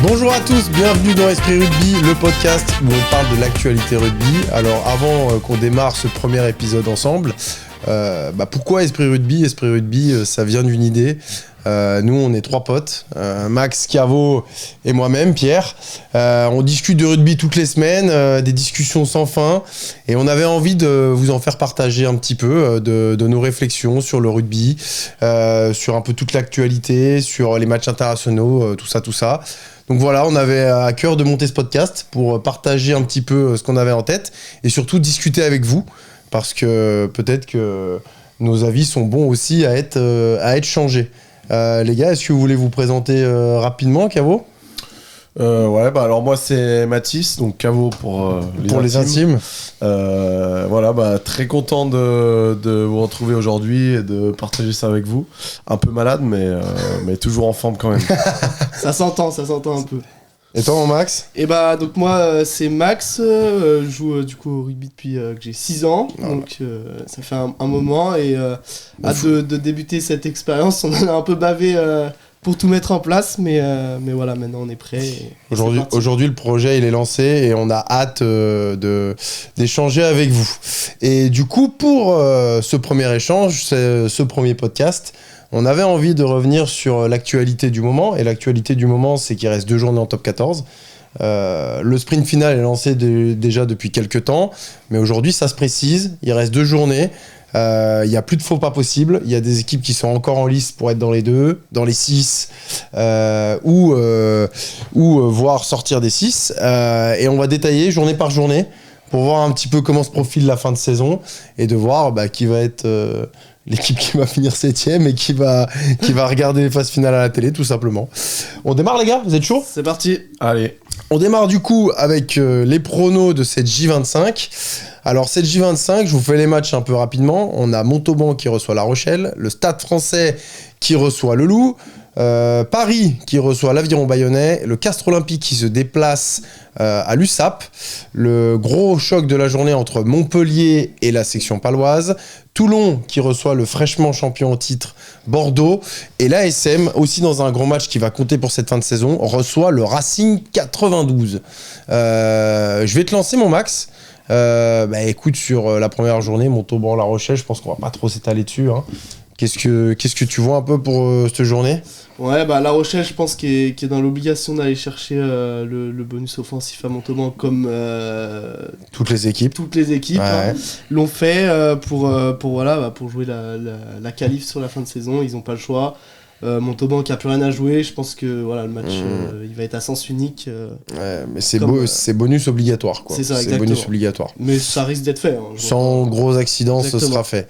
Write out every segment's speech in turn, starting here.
Bonjour à tous, bienvenue dans Esprit Rugby, le podcast où on parle de l'actualité rugby. Alors avant qu'on démarre ce premier épisode ensemble, pourquoi Esprit Rugby ? Esprit Rugby, ça vient d'une idée. Nous, on est trois potes, Max, Caveau et moi-même, Pierre. On discute de rugby toutes les semaines, des discussions sans fin. Et on avait envie de vous en faire partager un petit peu de nos réflexions sur le rugby, sur un peu toute l'actualité, sur les matchs internationaux, tout ça. Donc voilà, on avait à cœur de monter ce podcast pour partager un petit peu ce qu'on avait en tête et surtout discuter avec vous, parce que peut-être que nos avis sont bons aussi à être changés. Les gars, est-ce que vous voulez vous présenter rapidement, Caveau ? Alors moi c'est Mathis, donc Caveau pour les intimes. Très content de vous retrouver aujourd'hui et de partager ça avec vous. Un peu malade, mais toujours en forme quand même. Ça s'entend un peu. Et toi, mon Max ? Donc moi c'est Max, je joue du coup au rugby depuis que j'ai 6 ans, donc ça fait un moment et hâte de débuter cette expérience. On en a un peu bavé pour tout mettre en place, mais voilà, maintenant on est prêt. Aujourd'hui, le projet il est lancé et on a hâte d'échanger avec vous. Et du coup, pour ce premier échange, ce premier podcast, on avait envie de revenir sur l'actualité du moment. Et l'actualité du moment, c'est qu'il reste 2 journées en top 14. Le sprint final est lancé déjà depuis quelques temps, mais aujourd'hui ça se précise, il reste 2 journées. Il n'y a plus de faux pas possibles. Il y a des équipes qui sont encore en lice pour être dans les 2, dans les 6, ou voire sortir des 6. Et on va détailler journée par journée pour voir un petit peu comment se profile la fin de saison et de voir qui va être l'équipe qui va finir 7ème et qui va regarder les phases finales à la télé, tout simplement. On démarre, les gars ? Vous êtes chauds ? C'est parti. Allez. On démarre du coup avec les pronos de cette J25. Alors cette J25, je vous fais les matchs un peu rapidement. On a Montauban qui reçoit La Rochelle, le Stade Français qui reçoit le Loup, Paris qui reçoit l'Aviron Bayonnais, le Castres Olympique qui se déplace à l'USAP, le gros choc de la journée entre Montpellier et la section paloise, Toulon qui reçoit le fraîchement champion au titre Bordeaux, et l'ASM, aussi dans un gros match qui va compter pour cette fin de saison, reçoit le Racing 92. Je vais te lancer, mon Max. Écoute, sur la première journée, Montauban, La Rochelle, je pense qu'on va pas trop s'étaler dessus, hein. Qu'est-ce que tu vois un peu pour cette journée ? Ouais, La Rochelle, je pense qu'il est dans l'obligation d'aller chercher le bonus offensif à Montauban comme toutes les équipes l'ont fait pour jouer la qualif sur la fin de saison. Ils n'ont pas le choix. Montauban qui a plus rien à jouer, je pense que le match il va être à sens unique. Mais c'est bonus obligatoire, quoi. C'est ça, exactement. C'est bonus obligatoire. Mais ça risque d'être fait. Sans gros accidents, ce sera fait.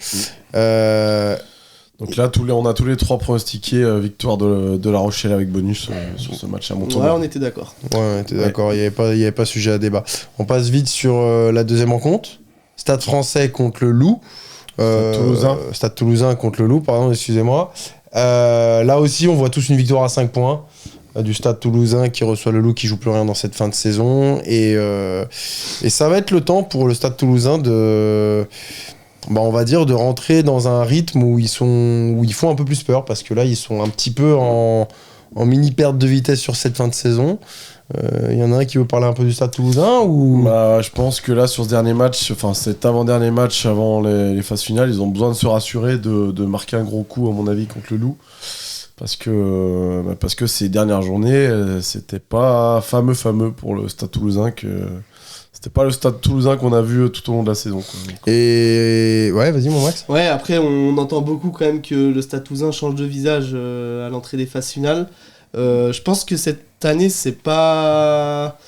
Donc là, on a tous les 3 pronostiqués victoire de La Rochelle avec bonus sur ce match à Montauban. Ouais, on était d'accord. D'accord, il n'y avait pas sujet à débat. On passe vite sur la deuxième rencontre. Stade Français contre le Loup. Stade Toulousain contre le Loup, pardon, excusez-moi. Là aussi, on voit tous une victoire à 5 points du Stade Toulousain qui reçoit le Loup qui joue plus rien dans cette fin de saison. Et ça va être le temps pour le Stade Toulousain on va dire de rentrer dans un rythme où ils font un peu plus peur, parce que là ils sont un petit peu en mini perte de vitesse sur cette fin de saison. Il y en a un qui veut parler un peu du Stade Toulousain ou... Je pense que là sur ce dernier match, cet avant-dernier match avant les phases finales, ils ont besoin de se rassurer de marquer un gros coup à mon avis contre le Loup, parce que ces dernières journées c'était pas fameux pour le Stade Toulousain, c'était pas le Stade Toulousain qu'on a vu tout au long de la saison, quoi. Et ouais, vas-y mon Max. Ouais, après on entend beaucoup quand même que le Stade Toulousain change de visage à l'entrée des phases finales. Je pense que cette année c'est pas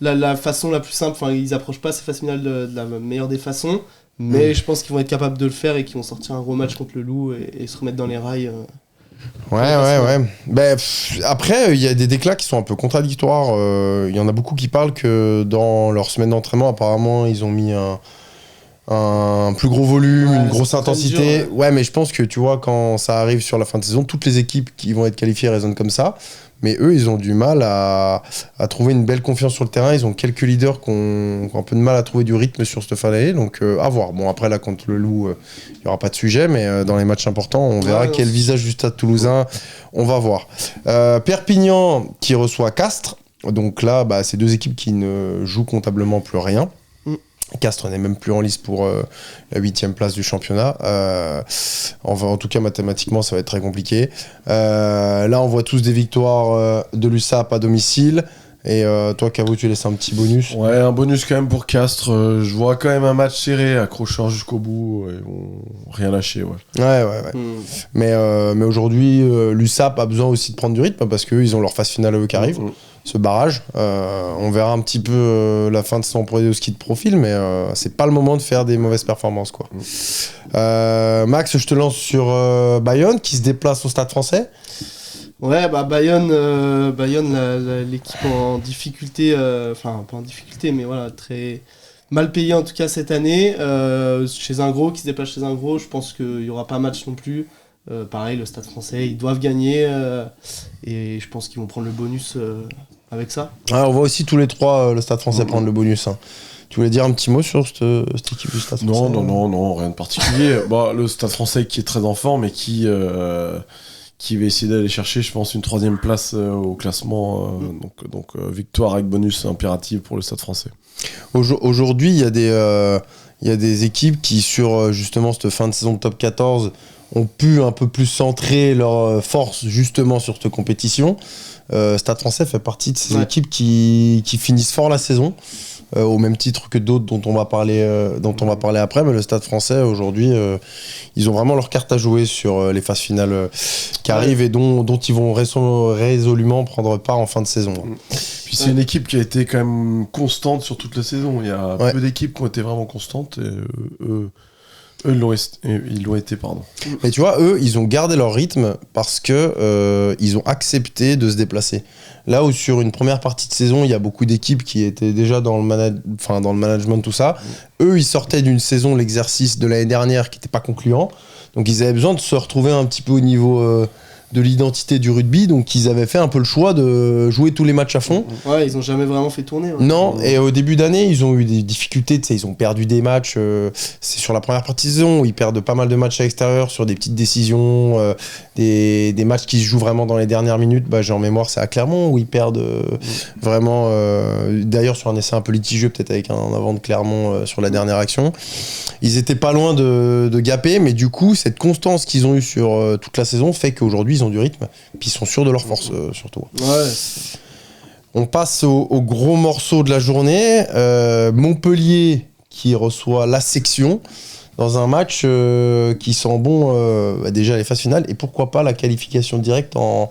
la façon la plus simple. Ils approchent pas ces phases finales de la meilleure des façons, mais je pense qu'ils vont être capables de le faire et qu'ils vont sortir un gros match contre le Loup et se remettre dans les rails. Ouais. Après, il y a des déclats qui sont un peu contradictoires. Il y en a beaucoup qui parlent que dans leur semaine d'entraînement, apparemment, ils ont mis un plus gros volume, une grosse intensité. Dur, ouais, mais je pense que tu vois, quand ça arrive sur la fin de saison, toutes les équipes qui vont être qualifiées raisonnent comme ça. Mais eux, ils ont du mal à trouver une belle confiance sur le terrain. Ils ont quelques leaders qui ont un peu de mal à trouver du rythme sur cette fin d'année. Donc, à voir. Bon, après, là, contre le Loup, il n'y aura pas de sujet. Mais dans les matchs importants, on verra visage du Stade Toulousain. On va voir. Perpignan qui reçoit Castres. Donc là, c'est 2 équipes qui ne jouent comptablement plus rien. Castres n'est même plus en lice pour la 8e place du championnat. En tout cas, mathématiquement, ça va être très compliqué. Là, on voit tous des victoires de l'USAP à domicile. Et toi, Cavo, tu laisses un petit bonus. Ouais, un bonus quand même pour Castres. Je vois quand même un match serré, accrocheur jusqu'au bout. Et rien lâché, ouais. Ouais. Mais aujourd'hui, l'USAP a besoin aussi de prendre du rythme parce qu'eux, ils ont leur phase finale à eux qui arrive. Ce barrage. On verra un petit peu la fin de son projet de ski de profil, mais c'est pas le moment de faire des mauvaises performances, quoi. Max, je te lance sur Bayonne qui se déplace au Stade Français. Ouais, Bayonne, l'équipe en difficulté, enfin pas en difficulté, mais voilà, très mal payée en tout cas cette année. Chez un gros, qui se déplace chez un gros, je pense qu'il n'y aura pas match non plus. Pareil, le Stade Français, ils doivent gagner et je pense qu'ils vont prendre le bonus avec ça. On voit aussi tous les 3 le Stade Français prendre le bonus. Hein. Tu voulais dire un petit mot sur cette équipe du Stade Français? Non, rien de particulier. Le Stade Français qui est très en forme et qui va essayer d'aller chercher, je pense, une 3e place au classement. Donc victoire avec bonus impérative pour le Stade Français. Aujourd'hui, il y a des équipes qui, sur justement cette fin de saison de top 14, ont pu un peu plus centrer leur force justement sur cette compétition. Stade Français fait partie de ces équipes qui finissent fort la saison, au même titre que d'autres dont on va parler après. Mais le Stade Français aujourd'hui, ils ont vraiment leur carte à jouer sur les phases finales qui arrivent et dont ils vont résolument prendre part en fin de saison. Puis c'est une équipe qui a été quand même constante sur toute la saison. Il y a peu d'équipes qui ont été vraiment constantes. Et eux, ils l'ont été. Mais tu vois, eux, ils ont gardé leur rythme parce que ils ont accepté de se déplacer. Là où sur une première partie de saison, il y a beaucoup d'équipes qui étaient déjà dans le management, tout ça. Eux, ils sortaient d'une saison, l'exercice de l'année dernière, qui n'était pas concluant. Donc ils avaient besoin de se retrouver un petit peu au niveau de l'identité du rugby. Donc ils avaient fait un peu le choix de jouer tous les matchs à fond. Ouais, ils ont jamais vraiment fait tourner. Ouais. Non, et au début d'année, ils ont eu des difficultés. Ils ont perdu des matchs. C'est sur la première partie de saison où ils perdent pas mal de matchs à l'extérieur sur des petites décisions, des matchs qui se jouent vraiment dans les dernières minutes. J'ai en mémoire, c'est à Clermont où ils perdent vraiment. D'ailleurs, sur un essai un peu litigieux, peut-être avec un avant de Clermont sur la dernière action. Ils étaient pas loin de gaper, mais du coup, cette constance qu'ils ont eue sur toute la saison fait qu'aujourd'hui, ils ont du rythme, puis ils sont sûrs de leur force surtout. Ouais. On passe au gros morceau de la journée. Montpellier qui reçoit la section dans un match qui sent bon déjà les phases finales et pourquoi pas la qualification directe en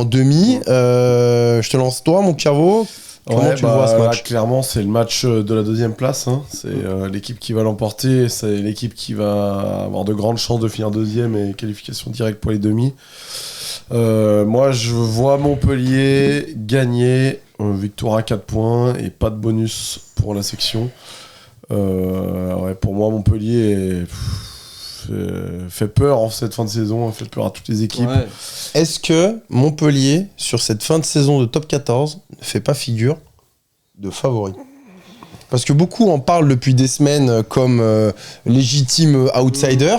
demi. Je te lance toi, mon Cavo. Comment tu vois ce match? Là, clairement, c'est le match de la 2e place. Hein. C'est l'équipe qui va l'emporter. C'est l'équipe qui va avoir de grandes chances de finir 2e et qualification directe pour les demi. Moi, je vois Montpellier gagner, victoire à 4 points et pas de bonus pour la section. Pour moi, Montpellier fait peur en cette fin de saison, fait peur à toutes les équipes. Ouais. Est-ce que Montpellier, sur cette fin de saison de top 14, ne fait pas figure de favori? Parce que beaucoup en parlent depuis des semaines comme légitime outsider,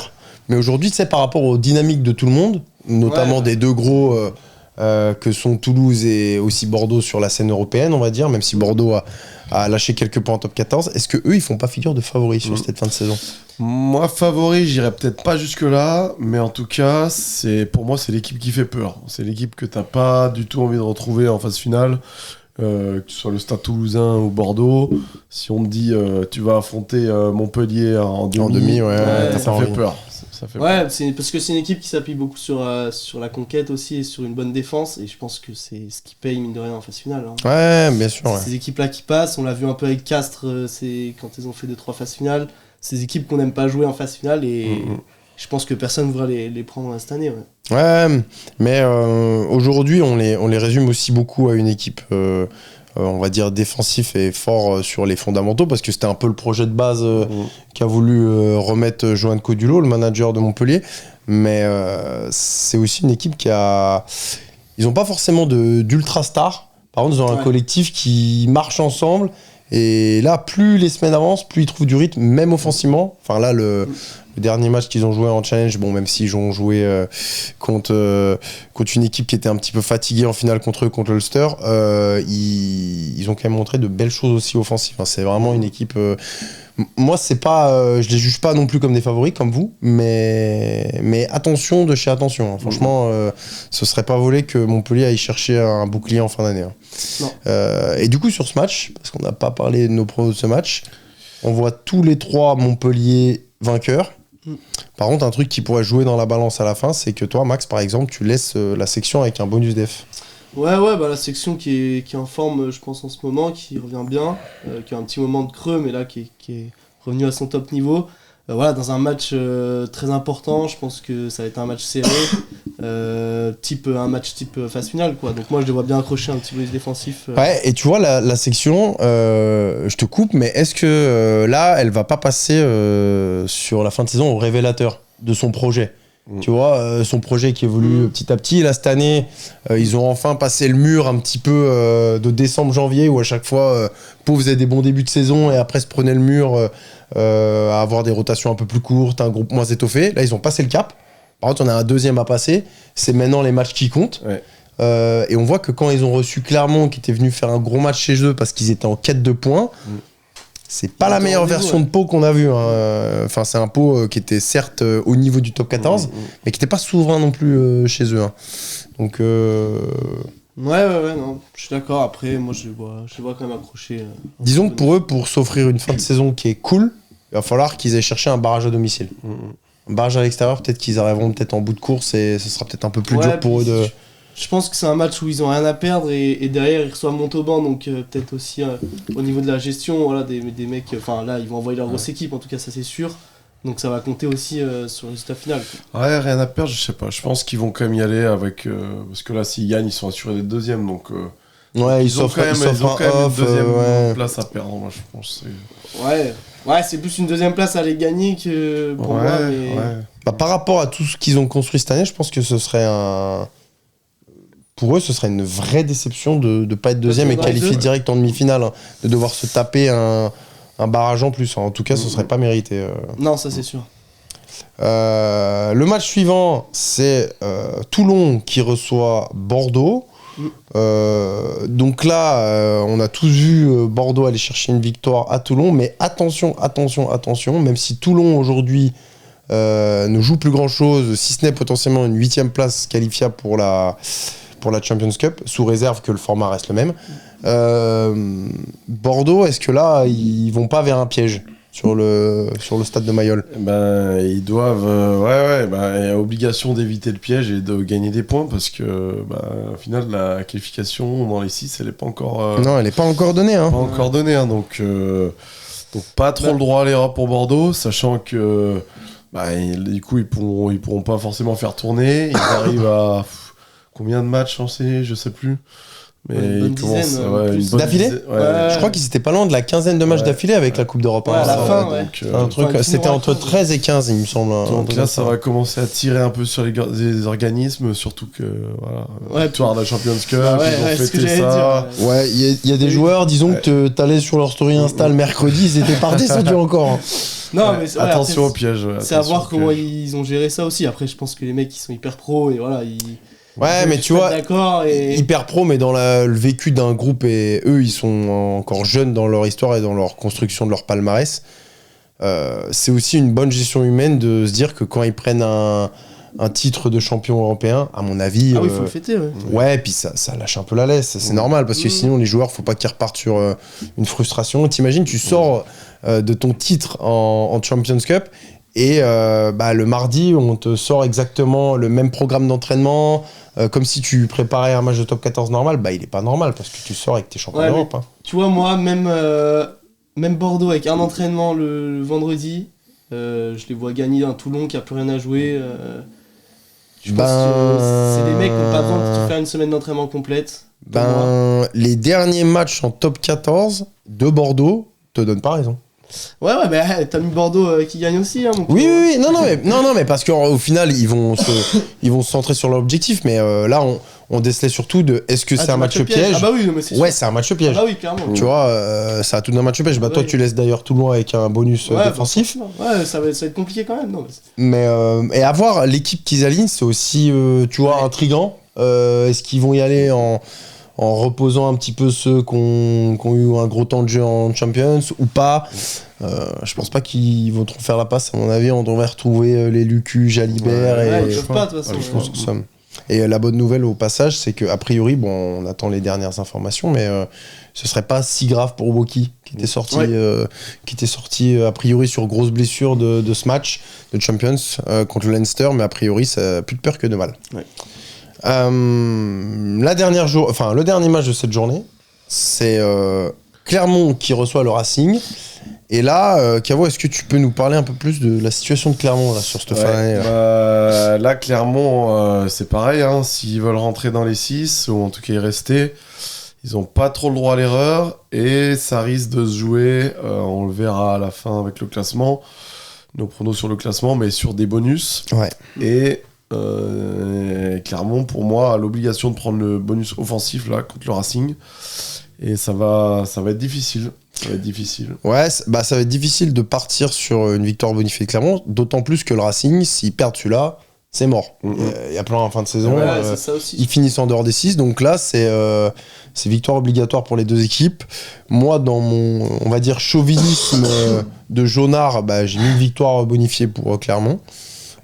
mais aujourd'hui, tu sais, par rapport aux dynamiques de tout le monde, notamment des 2 gros que sont Toulouse et aussi Bordeaux sur la scène européenne, on va dire, même si Bordeaux a lâché quelques points en top 14, est-ce que eux ils font pas figure de favoris sur cette fin de saison? Moi, favori, j'irais peut-être pas jusque-là, mais en tout cas, pour moi, c'est l'équipe qui fait peur. C'est l'équipe que t'as pas du tout envie de retrouver en phase finale, que ce soit le Stade Toulousain ou Bordeaux. Si on te dit tu vas affronter Montpellier en demi, ça fait peur. C'est parce que c'est une équipe qui s'appuie beaucoup sur la conquête aussi et sur une bonne défense, et je pense que c'est ce qui paye mine de rien en phase finale. Hein. Ouais, bien sûr. Ces équipes-là qui passent, on l'a vu un peu avec Castres, c'est quand ils ont fait 2-3 phases finales. Ces équipes qu'on n'aime pas jouer en phase finale et je pense que personne ne voudra les prendre cette année. Ouais, mais aujourd'hui, on les résume aussi beaucoup à une équipe, on va dire, défensif et fort sur les fondamentaux, parce que c'était un peu le projet de base qu'a voulu remettre Johan Codulot, le manager de Montpellier. Mais c'est aussi une équipe qui a... Ils n'ont pas forcément d'ultra stars. Par contre, ils ont un collectif qui marche ensemble. Et là, plus les semaines avancent, plus ils trouvent du rythme, même offensivement. Enfin là, Le dernier match qu'ils ont joué en challenge, bon, même s'ils ont joué contre une équipe qui était un petit peu fatiguée en finale contre l'Ulster, ils ont quand même montré de belles choses aussi offensives. Hein. C'est vraiment une équipe. Moi, c'est pas, je les juge pas non plus comme des favoris comme vous, mais attention de chez attention. Hein. Franchement, ce serait pas volé que Montpellier aille chercher un bouclier en fin d'année. Hein. Non. Et du coup, sur ce match, parce qu'on n'a pas parlé de nos pros de ce match, on voit tous les 3 Montpellier vainqueurs. Par contre, un truc qui pourrait jouer dans la balance à la fin, c'est que toi, Max, par exemple, tu laisses la section avec un bonus def. Ouais, bah la section qui est en forme, je pense, en ce moment, qui revient bien, qui a un petit moment de creux, mais là, qui est revenu à son top niveau. Voilà, dans un match très important, je pense que ça va être un match serré, un match type phase finale, quoi. Donc moi, je les vois bien accrocher un petit bonus défensif. Ouais, et tu vois, la section, je te coupe, mais est-ce que là, elle va pas passer sur la fin de saison au révélateur de son projet? Tu vois, son projet qui évolue petit à petit. Là, cette année, ils ont enfin passé le mur un petit peu de décembre-janvier, où à chaque fois, Pau faisait des bons débuts de saison et après se prenait le mur à avoir des rotations un peu plus courtes, un groupe moins étoffé. Là, ils ont passé le cap. Par contre, on a un deuxième à passer. C'est maintenant les matchs qui comptent. Ouais. Et on voit que quand ils ont reçu Clermont, qui était venu faire un gros match chez eux parce qu'ils étaient en quête de points, c'est pas la meilleure version de Pau qu'on a vue. Hein. Enfin, c'est un Pau qui était certes au niveau du top 14, mais qui n'était pas souverain non plus chez eux. Hein. Donc. Ouais, non, je suis d'accord. Après, moi, je les vois quand même accrocher. Disons que pour eux, pour s'offrir une fin de saison qui est cool, il va falloir qu'ils aient cherché un barrage à domicile. Un barrage à l'extérieur, peut-être qu'ils arriveront peut-être en bout de course et ce sera peut-être un peu plus dur pour eux de. Je pense que c'est un match où ils ont rien à perdre et derrière ils reçoivent Montauban, donc peut-être aussi au niveau de la gestion, voilà, des mecs, enfin là ils vont envoyer leur grosse équipe, en tout cas ça c'est sûr, donc ça va compter aussi sur le résultat final. Quoi. Ouais, rien à perdre, je sais pas, je pense qu'ils vont quand même y aller avec, parce que là s'ils gagnent ils sont assurés d'être deuxième, donc ouais, ils ont quand même une deuxième place à perdre, moi je pense. Ouais, c'est plus une deuxième place à aller gagner que pour moi. Mais... Ouais. Bah, par rapport à tout ce qu'ils ont construit cette année, je pense que ce serait pour eux, ce serait une vraie déception de ne pas être deuxième et qualifier direct en demi-finale, hein, de devoir se taper un barrage en plus. En tout cas, ce serait pas mérité. Non, ça c'est sûr. Le match suivant, c'est Toulon qui reçoit Bordeaux. Donc là, on a tous vu Bordeaux aller chercher une victoire à Toulon, mais attention, même si Toulon aujourd'hui ne joue plus grand-chose, si ce n'est potentiellement une 8e place qualifiable pour la Champions Cup, sous réserve que le format reste le même. Bordeaux, est-ce que là, ils vont pas vers un piège sur le stade de Mayol? Ben, ils doivent... il y a obligation d'éviter le piège et de gagner des points parce que, au final, la qualification dans les 6, elle n'est pas encore... Non, elle n'est pas encore donnée. Hein. Pas encore donnée, hein, donc pas trop le droit à l'erreur pour Bordeaux, sachant que du coup, ils pourront pas forcément faire tourner. Ils arrivent à... Combien de matchs lancés, je sais plus. Mais une dizaine d'affilée. Je crois qu'ils étaient pas loin de la quinzaine de matchs d'affilée avec la Coupe d'Europe. À la fin, un truc, c'était entre 13 et 15, il me semble. Donc là, ça va commencer à tirer un peu sur les organismes, surtout que victoire de la Champions Cup, ils ont fêté ça. Ouais, il y a des joueurs, disons que t'allais sur leur story Insta le mercredi, ils étaient pas descendus encore. Non, mais attention au piège. C'est à voir comment ils ont géré ça aussi. Après, je pense que les mecs, ils sont hyper pros et voilà, ouais, mais tu vois, hyper pro, mais dans le vécu d'un groupe, et eux, ils sont encore jeunes dans leur histoire et dans leur construction de leur palmarès. C'est aussi une bonne gestion humaine de se dire que quand ils prennent un titre de champion européen, à mon avis... il faut le fêter, ouais, et puis ça lâche un peu la laisse, c'est normal, parce que sinon, les joueurs, faut pas qu'ils repartent sur une frustration. T'imagines, tu sors de ton titre en Champions Cup, et le mardi, on te sort exactement le même programme d'entraînement, comme si tu préparais un match de top 14 normal. Il est pas normal parce que tu sors avec tes champions d'Europe. Hein. Tu vois, moi, même Bordeaux avec un entraînement le vendredi, je les vois gagner un Toulon qui a plus rien à jouer. Je pense que c'est des mecs qui n'ont pas besoin de faire une semaine d'entraînement complète. Les derniers matchs en top 14 de Bordeaux te donnent pas raison. Ouais, t'as mis Bordeaux qui gagne aussi. Hein, oui, non, mais parce qu'au final, ils vont se centrer sur leur objectif. Mais là, on décelait surtout de est-ce que c'est un match piège. Ah bah oui, non, mais c'est Ouais, sûr. c'est un match piège. Ah bah oui, clairement. Tu vois, ça a tout d'un match piège. Bah, toi, Ouais. tu laisses d'ailleurs Toulon avec un bonus défensif. Ouais, ça va être compliqué quand même. Non, Mais et avoir l'équipe qu'ils alignent, c'est aussi, tu vois, intriguant. Est-ce qu'ils vont y aller en reposant un petit peu ceux qui ont eu un gros temps de jeu en Champions ou pas? Je pense pas qu'ils vont trop faire la passe. À mon avis, on devrait retrouver les Lucu, Jalibert ouais, et ils peuvent pas, de toute façon. je pense que ça. Et la bonne nouvelle au passage, c'est que a priori, bon, on attend les dernières informations, mais ce serait pas si grave pour Woki qui était sorti a priori sur grosse blessure de ce match de Champions contre le Leinster, mais a priori, ça a plus de peur que de mal. Ouais. Le dernier match de cette journée, c'est Clermont qui reçoit le Racing. Et là, Cavo, est-ce que tu peux nous parler un peu plus de la situation de Clermont là, sur cette fin d'année là Là, Clermont, c'est pareil. Hein, s'ils veulent rentrer dans les 6, ou en tout cas y rester, ils n'ont pas trop le droit à l'erreur. Et ça risque de se jouer, on le verra à la fin avec le classement, nos pronos sur le classement, mais sur des bonus. Ouais. Et Clermont, pour moi, a l'obligation de prendre le bonus offensif là, contre le Racing. Et ça va être difficile. Ça va être difficile. Ouais, ça va être difficile de partir sur une victoire bonifiée de Clermont, d'autant plus que le Racing, s'ils perdent celui-là, c'est mort. Il y a plein en fin de saison. Ouais, c'est ça aussi. Ils finissent en dehors des 6, donc là, c'est victoire obligatoire pour les deux équipes. Moi, dans mon, on va dire, chauvinisme de jaunard, j'ai mis une victoire bonifiée pour Clermont.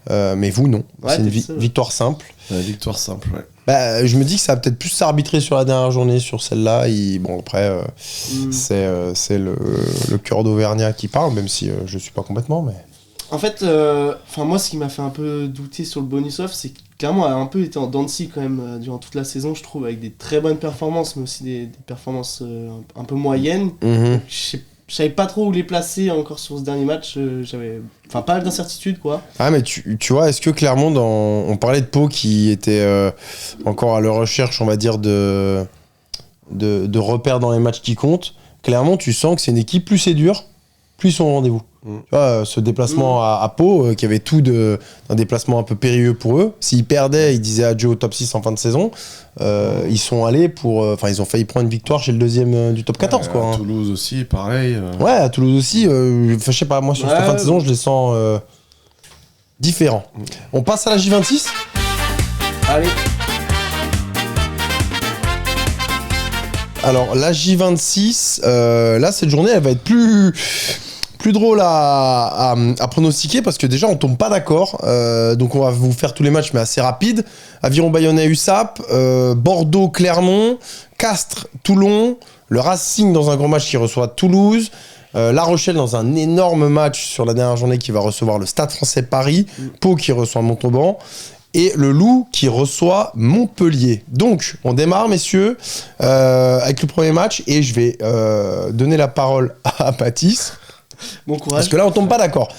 Mais vous, non. Ouais, c'est une ça, ouais. victoire simple. Victoire simple, ouais. Je me dis que ça va peut-être plus s'arbitrer sur la dernière journée, sur celle-là. Bon, après, c'est le cœur d'Auvergnat qui parle, même si je suis pas complètement. Mais... En fait, moi, ce qui m'a fait un peu douter sur le bonus off, c'est que clairement, elle a un peu été en dents de scie quand même durant toute la saison, je trouve, avec des très bonnes performances, mais aussi des performances un peu moyennes. Mm-hmm. Je savais pas trop où les placer encore sur ce dernier match. J'avais pas mal d'incertitudes, quoi. Ah, mais tu vois, est-ce que Clermont, on parlait de Pau qui était encore à la recherche, on va dire, de repères dans les matchs qui comptent. Clermont, tu sens que c'est une équipe, plus c'est dur, plus ils sont au rendez-vous. Tu vois, ce déplacement à Pau, qui avait tout d'un déplacement un peu périlleux pour eux. S'ils perdaient, ils disaient adieu au top 6 en fin de saison. Ils sont allés ils ont failli prendre une victoire chez le deuxième du top 14. À Quoi. Toulouse aussi, pareil. Ouais, à Toulouse aussi. Je sais pas, moi sur cette fin de saison, je les sens différents. On passe à la J26 ? Allez. Alors, la J26, là, cette journée, elle va être plus drôle à pronostiquer parce que déjà on tombe pas d'accord, donc on va vous faire tous les matchs mais assez rapide. Aviron Bayonnais USAP, Bordeaux Clermont, Castres Toulon, le Racing dans un grand match qui reçoit Toulouse, La Rochelle dans un énorme match sur la dernière journée qui va recevoir le Stade Français Paris, Pau qui reçoit Montauban et le Loup qui reçoit Montpellier. Donc on démarre messieurs avec le premier match et je vais donner la parole à Baptiste. Bon courage. Parce que là, on tombe pas d'accord.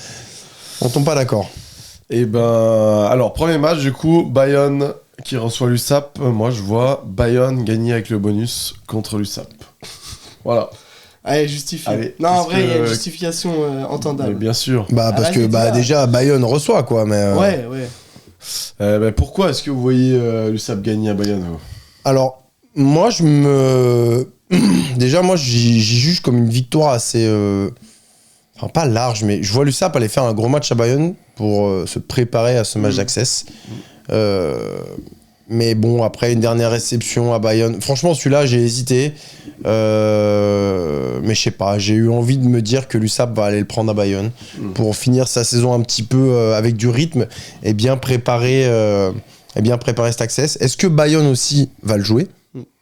Et alors, premier match, du coup, Bayonne qui reçoit l'USAP. Moi, je vois Bayonne gagner avec le bonus contre l'USAP. Voilà. Allez, justifie. Allez, non, en vrai, il y a une que- justification entendable. Mais bien sûr. Parce là, que j'ai dit ça. déjà, Bayonne reçoit, quoi. Mais, Ouais. Pourquoi est-ce que vous voyez l'USAP gagner à Bayonne vous Alors, moi, déjà, moi, j'y juge comme une victoire assez... Enfin, pas large, mais je vois l'USAP aller faire un gros match à Bayonne pour se préparer à ce match d'Access. Mais bon, après une dernière réception à Bayonne, franchement, celui-là, j'ai hésité. Mais je sais pas, j'ai eu envie de me dire que l'USAP va aller le prendre à Bayonne pour finir sa saison un petit peu avec du rythme et bien préparer cet Access. Est-ce que Bayonne aussi va le jouer ?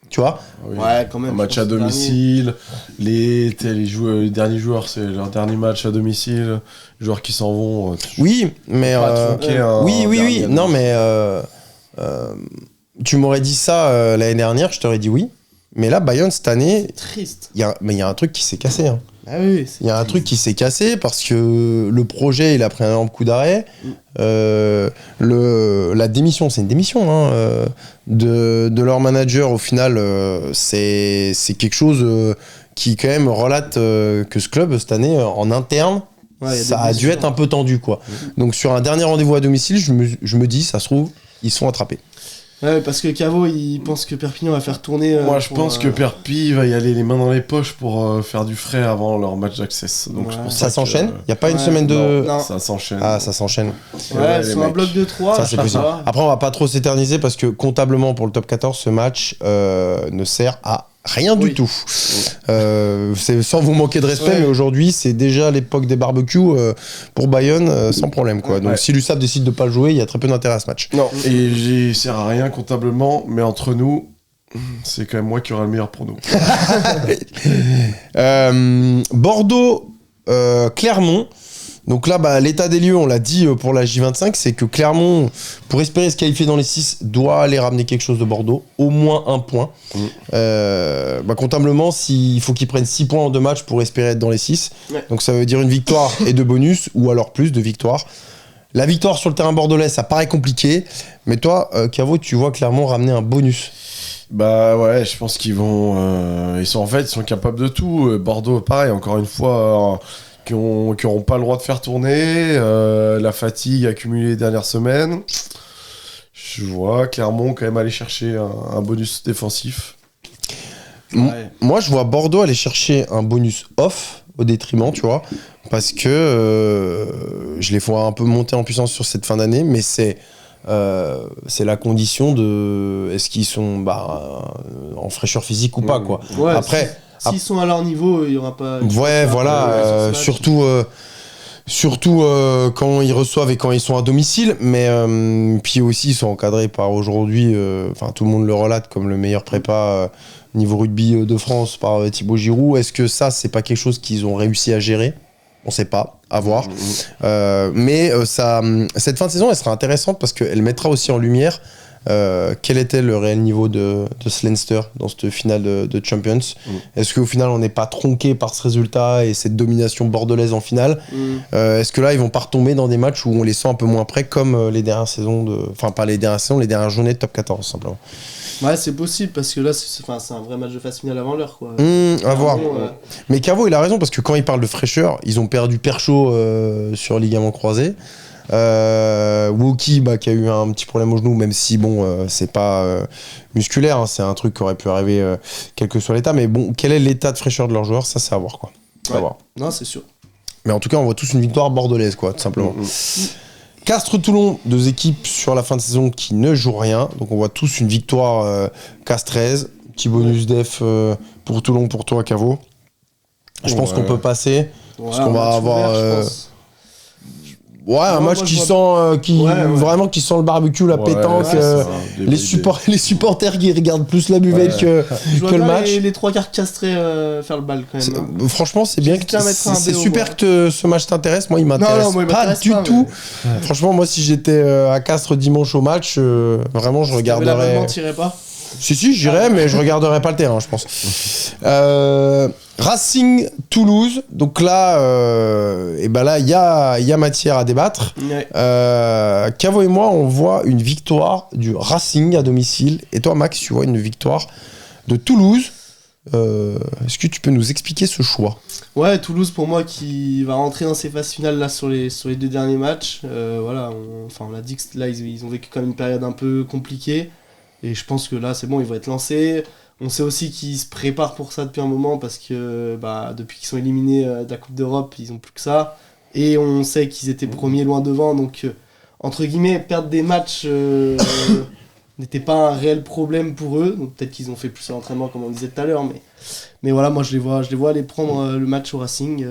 Tu vois ? Oui. Ouais, quand même. Un match je à pense que domicile, les derniers joueurs, c'est leur dernier match à domicile, les joueurs qui s'en vont. Oui, mais... Oui. Non, mais... tu m'aurais dit ça l'année dernière, je t'aurais dit oui. Mais là, Bayonne, cette année, C'est triste. il y a un truc qui s'est cassé. Hein. Ah oui, Il y a un truc qui s'est cassé parce que le projet, il a pris un énorme coup d'arrêt. La démission, c'est une démission de leur manager. Au final, c'est quelque chose qui quand même relate que ce club, cette année, en interne, Ouais, y a ça des a dû blessures. être un peu tendu, quoi. Donc sur un dernier rendez-vous à domicile, je me dis, ça se trouve, ils sont attrapés. Ouais, parce que Caveau, il pense que Perpignan va faire tourner. Moi, je pense que Perpi va y aller les mains dans les poches pour faire du frais avant leur match d'access. Donc, Ouais. c'est pour Ça que, s'enchaîne. Il n'y a pas une ouais, semaine de. non. Ça s'enchaîne. Ah, ça s'enchaîne. Ouais, les sur un mecs. bloc de 3. Ça, c'est possible. Après, on va pas trop s'éterniser parce que comptablement, pour le top 14, ce match ne sert à rien du tout. C'est sans vous manquer de respect, mais aujourd'hui, c'est déjà l'époque des barbecues pour Bayonne sans problème, quoi. Donc, si l'USAP décide de pas le jouer, il y a très peu d'intérêt à ce match. Non, et il sert à rien comptablement, mais entre nous, c'est quand même moi qui aura le meilleur prono. Bordeaux, Clermont. Donc là, l'état des lieux, on l'a dit pour la J25, c'est que Clermont, pour espérer se qualifier dans les 6, doit aller ramener quelque chose de Bordeaux, au moins un point. Comptablement, il faut qu'ils prennent 6 points en 2 matchs pour espérer être dans les 6. Ouais. Donc ça veut dire une victoire et 2 bonus, ou alors plus de victoires. La victoire sur le terrain bordelais, ça paraît compliqué, mais toi, Cavo, tu vois Clermont ramener un bonus. Bah ouais, je pense qu'ils vont... ils sont capables de tout. Bordeaux, pareil, encore une fois... qui n'auront pas le droit de faire tourner, la fatigue accumulée les dernières semaines. Je vois Clermont quand même aller chercher un bonus défensif. Ouais. Moi, je vois Bordeaux aller chercher un bonus off au détriment, tu vois, parce que je les vois un peu monter en puissance sur cette fin d'année, mais c'est la condition de est-ce qu'ils sont en fraîcheur physique ou pas, quoi. Ouais, après... S'ils sont à leur niveau, il n'y aura pas... Ouais, voilà, surtout quand ils reçoivent et quand ils sont à domicile, mais puis aussi ils sont encadrés par aujourd'hui, tout le monde le relate comme le meilleur prépa niveau rugby de France par Thibaut Giroud. Est-ce que ça, c'est pas quelque chose qu'ils ont réussi à gérer ? On sait pas, à voir. Mais cette fin de saison, elle sera intéressante parce qu'elle mettra aussi en lumière quel était le réel niveau de Leinster dans cette finale de Champions. Est-ce qu'au final on n'est pas tronqué par ce résultat et cette domination bordelaise en finale? Est-ce que là ils vont pas retomber dans des matchs où on les sent un peu moins près comme les dernières saisons pas les dernières saisons, les dernières journées de top 14 simplement? Ouais, c'est possible parce que là c'est un vrai match de phase finale avant l'heure, quoi. À voir. Mais Cavo il a raison parce que quand il parle de fraîcheur, ils ont perdu Perchaud sur ligament croisé. Woki qui a eu un petit problème au genou, même si c'est pas musculaire, hein, c'est un truc qui aurait pu arriver quel que soit l'état, mais bon, quel est l'état de fraîcheur de leurs joueurs, ça c'est à voir, quoi. À voir. Non, c'est sûr. Mais en tout cas on voit tous une victoire bordelaise, quoi, tout simplement. Castres-Toulon, 2 équipes sur la fin de saison qui ne jouent rien, donc on voit tous une victoire Castres, petit bonus def pour Toulon, pour toi Cavo. Je pense qu'on peut passer, parce qu'on va avoir... un match qui sent le barbecue, la pétanque, les supporters qui regardent plus la buvette que le match. Les 3 quarts castrés faire le bal quand même. Franchement, c'est bien, c'est super que ce match t'intéresse. Moi, il m'intéresse pas du tout. Franchement, moi, si j'étais à Castres dimanche au match, vraiment, je regarderais. T'irais pas ? Si, j'irais, mais je regarderais pas le terrain, je pense. Racing Toulouse, donc là, il y a matière à débattre. Cavo et moi, on voit une victoire du Racing à domicile. Et toi, Max, tu vois une victoire de Toulouse. Est-ce que tu peux nous expliquer ce choix ? Ouais, Toulouse pour moi qui va rentrer dans ces phases finales là sur les 2 derniers matchs. On a dit que là ils ont vécu quand même une période un peu compliquée. Et je pense que là, c'est bon, ils vont être lancés. On sait aussi qu'ils se préparent pour ça depuis un moment parce que depuis qu'ils sont éliminés de la Coupe d'Europe, ils n'ont plus que ça. Et on sait qu'ils étaient premiers loin devant. Donc, entre guillemets, perdre des matchs n'était pas un réel problème pour eux. Donc, peut-être qu'ils ont fait plus d'entraînement, comme on disait tout à l'heure. Mais voilà, moi, je les vois aller prendre le match au Racing.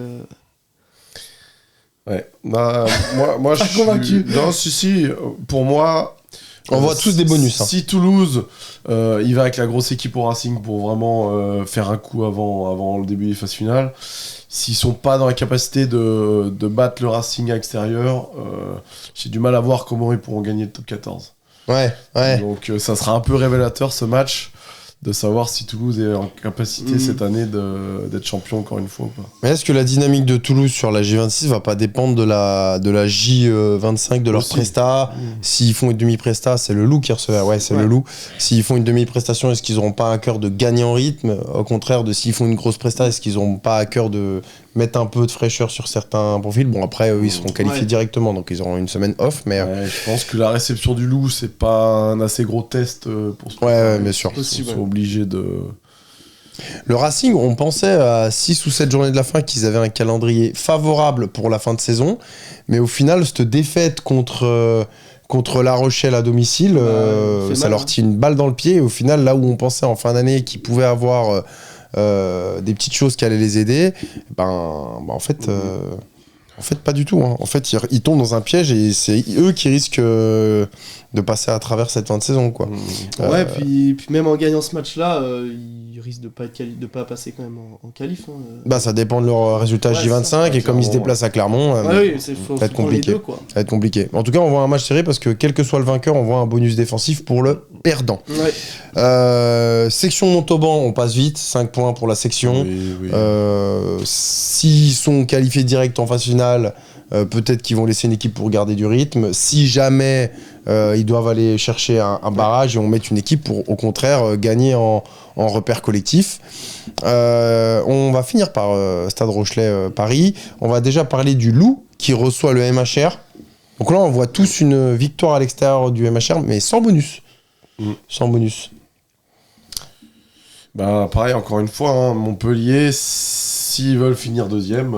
Ouais. Moi je suis convaincu. Non, si. Pour moi... On voit tous des bonus. Si Toulouse, il va avec la grosse équipe au Racing pour vraiment faire un coup avant le début des phases finales, s'ils sont pas dans la capacité de battre le Racing à l'extérieur, j'ai du mal à voir comment ils pourront gagner le top 14. Ouais. Donc ça sera un peu révélateur ce match. de savoir si Toulouse est en capacité cette année d'être champion encore une fois ou pas. Mais est-ce que la dynamique de Toulouse sur la J26 va pas dépendre de la J25 de leur presta? S'ils font une demi-presta, c'est le Loup qui recevait. Ouais, c'est le Loup. S'ils font une demi-prestation, est-ce qu'ils n'auront pas à cœur de gagner en rythme? Au contraire de s'ils font une grosse presta, est-ce qu'ils n'auront pas à cœur de mettre un peu de fraîcheur sur certains profils? Bon, après, eux, ils seront qualifiés directement, donc ils auront une semaine off. Mais je pense que la réception du Loup, c'est pas un assez gros test pour ce ouais, bien sûr. Ils sont obligés de... Le Racing, on pensait à 6 ou 7 journées de la fin qu'ils avaient un calendrier favorable pour la fin de saison, mais au final, cette défaite contre La Rochelle à domicile, ça leur tire une balle dans le pied. Et au final, là où on pensait en fin d'année qu'ils pouvaient avoir des petites choses qui allaient les aider, en fait, pas du tout. Hein. En fait, ils tombent dans un piège et c'est eux qui risquent de passer à travers cette fin de saison, quoi. Ouais, puis même en gagnant ce match-là, ils risquent de pas passer quand même en qualif. Hein. Ça dépend de leur résultat J25 et comme ils se déplacent à Clermont, ça va être compliqué. Ça va être compliqué. En tout cas, on voit un match serré parce que quel que soit le vainqueur, on voit un bonus défensif pour le perdant. Ouais. Section Montauban, on passe vite, 5 points pour la section. Oui. S'ils sont qualifiés direct en phase finale, peut-être qu'ils vont laisser une équipe pour garder du rythme. Si jamais ils doivent aller chercher un barrage, ils vont mettre une équipe pour, au contraire, gagner en repère collectif. On va finir par Stade Rochelet Paris. On va déjà parler du Loup qui reçoit le MHR. Donc là, on voit tous une victoire à l'extérieur du MHR, mais sans bonus. Sans bonus. Pareil, encore une fois, hein, Montpellier, s'ils veulent finir deuxième,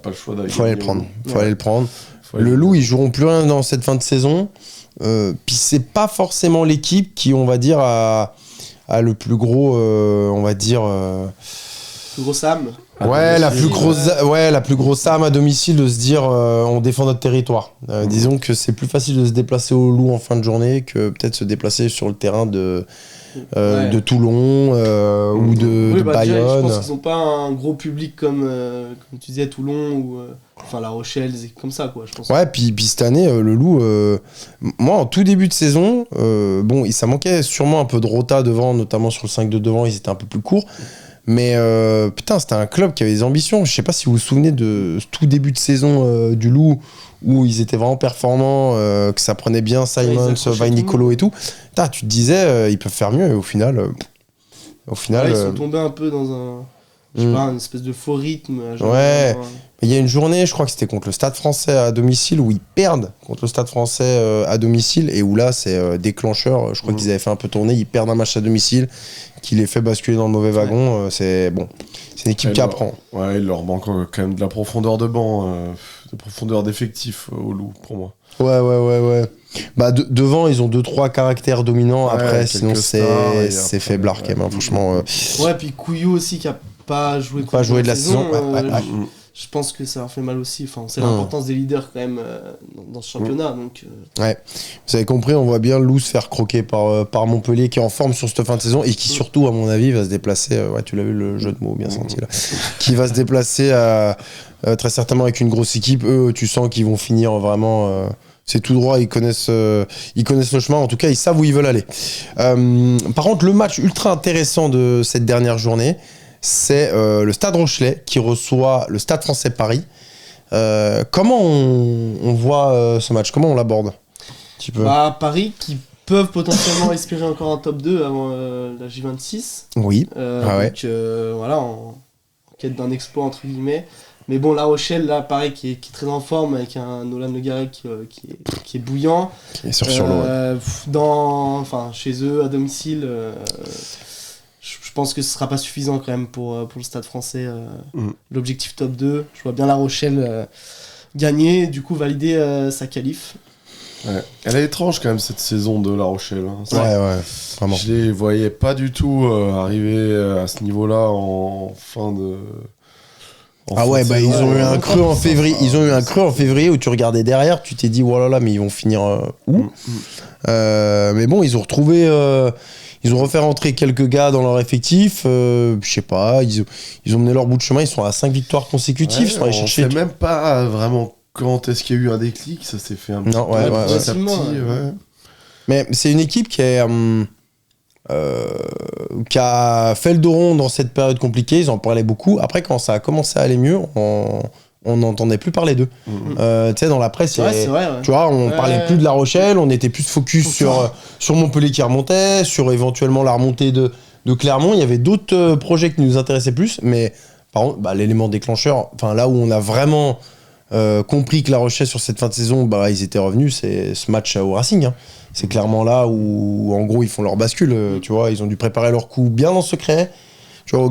pas le choix d'aller. Faut aller le prendre. Le Loup, ils joueront plus rien dans cette fin de saison. Puis c'est pas forcément l'équipe qui, on va dire, a le plus gros, on va dire. Plus gros Sam. La plus grosse âme à domicile de se dire on défend notre territoire. Disons que c'est plus facile de se déplacer au Loup en fin de journée que peut-être se déplacer sur le terrain de Toulon ou de Bayonne. Déjà, je pense qu'ils n'ont pas un gros public comme tu disais Toulon ou La Rochelle, comme ça quoi. Je pense. Ouais, puis cette année le Loup, moi en tout début de saison, ça manquait sûrement un peu de rota devant, notamment sur le 5 de devant, ils étaient un peu plus courts. Mais c'était un club qui avait des ambitions. Je sais pas si vous vous souvenez de tout début de saison du Loup où ils étaient vraiment performants, que ça prenait bien Simons, Vainicolo et tout. Tu te disais ils peuvent faire mieux et au final ils sont tombés un peu dans une espèce de faux rythme. Il y a une journée, je crois que c'était contre le Stade Français à domicile où ils perdent contre le Stade Français à domicile et où là c'est déclencheur. Je crois qu'ils avaient fait un peu tourner, ils perdent un match à domicile qui les fait basculer dans le mauvais wagon. C'est une équipe qui apprend. Ouais, il leur manque quand même de la profondeur de banc, de profondeur d'effectif au Loup pour moi. Ouais. Devant, ils ont 2-3 caractères dominants. Après, sinon c'est faiblard quand même. Franchement. Ouais, puis Couillou aussi qui a pas joué de la saison. Je pense que ça leur fait mal aussi. C'est l'importance des leaders quand même dans ce championnat. Donc, Ouais, vous avez compris, on voit bien Loup se faire croquer par Montpellier qui est en forme sur cette fin de saison et qui surtout, à mon avis, va se déplacer. Tu l'as vu le jeu de mots bien senti là. Qui va se déplacer très certainement avec une grosse équipe. Eux, tu sens qu'ils vont finir vraiment. C'est tout droit, ils connaissent le chemin. En tout cas, ils savent où ils veulent aller. Par contre, le match ultra intéressant de cette dernière journée, c'est le Stade Rochelet qui reçoit le Stade Français Paris. Comment on voit ce match? Comment on l'aborde? Paris qui peuvent potentiellement espérer encore un top 2 avant la J26. Oui. Donc en quête d'un exploit entre guillemets. Mais bon, La Rochelle, là, pareil, qui est très en forme, avec un Nolan Le Garec qui est bouillant. Qui est sur l'eau. Chez eux, à domicile, je pense que ce sera pas suffisant quand même pour le Stade Français. L'objectif top 2, je vois bien La Rochelle gagner, du coup valider sa qualif. Ouais. Elle est étrange quand même cette saison de La Rochelle. Hein. Ouais, vraiment. Je les voyais pas du tout arriver à ce niveau-là en fin de... ils ont eu un creux en février. Ils ont eu un creux en février où tu regardais derrière, tu t'es dit oh là là, mais ils vont finir où? Mais bon, ils ont retrouvé, ils ont refait rentrer quelques gars dans leur effectif. Je sais pas, ils ont mené leur bout de chemin. Ils sont à 5 victoires consécutives. Ils sont allés chercher. On sait même pas vraiment quand est-ce qu'il y a eu un déclic. Ça s'est fait un petit peu. Mais c'est une équipe qui est qui a fait le dos rond dans cette période compliquée. Ils en parlaient beaucoup. Après, quand ça a commencé à aller mieux, on n'entendait plus parler d'eux. Tu sais, dans la presse, c'est vrai, ouais. tu vois, on parlait plus de La Rochelle, on était plus focus sur Montpellier qui remontait, sur éventuellement la remontée de Clermont. Il y avait d'autres projets qui nous intéressaient plus, mais par contre, l'élément déclencheur, là où on a vraiment compris que La Rochelle sur cette fin de saison, ils étaient revenus, c'est ce match au Racing. Hein. C'est clairement là où, en gros, ils font leur bascule. Tu vois, ils ont dû préparer leur coup bien en secret. Tu vois,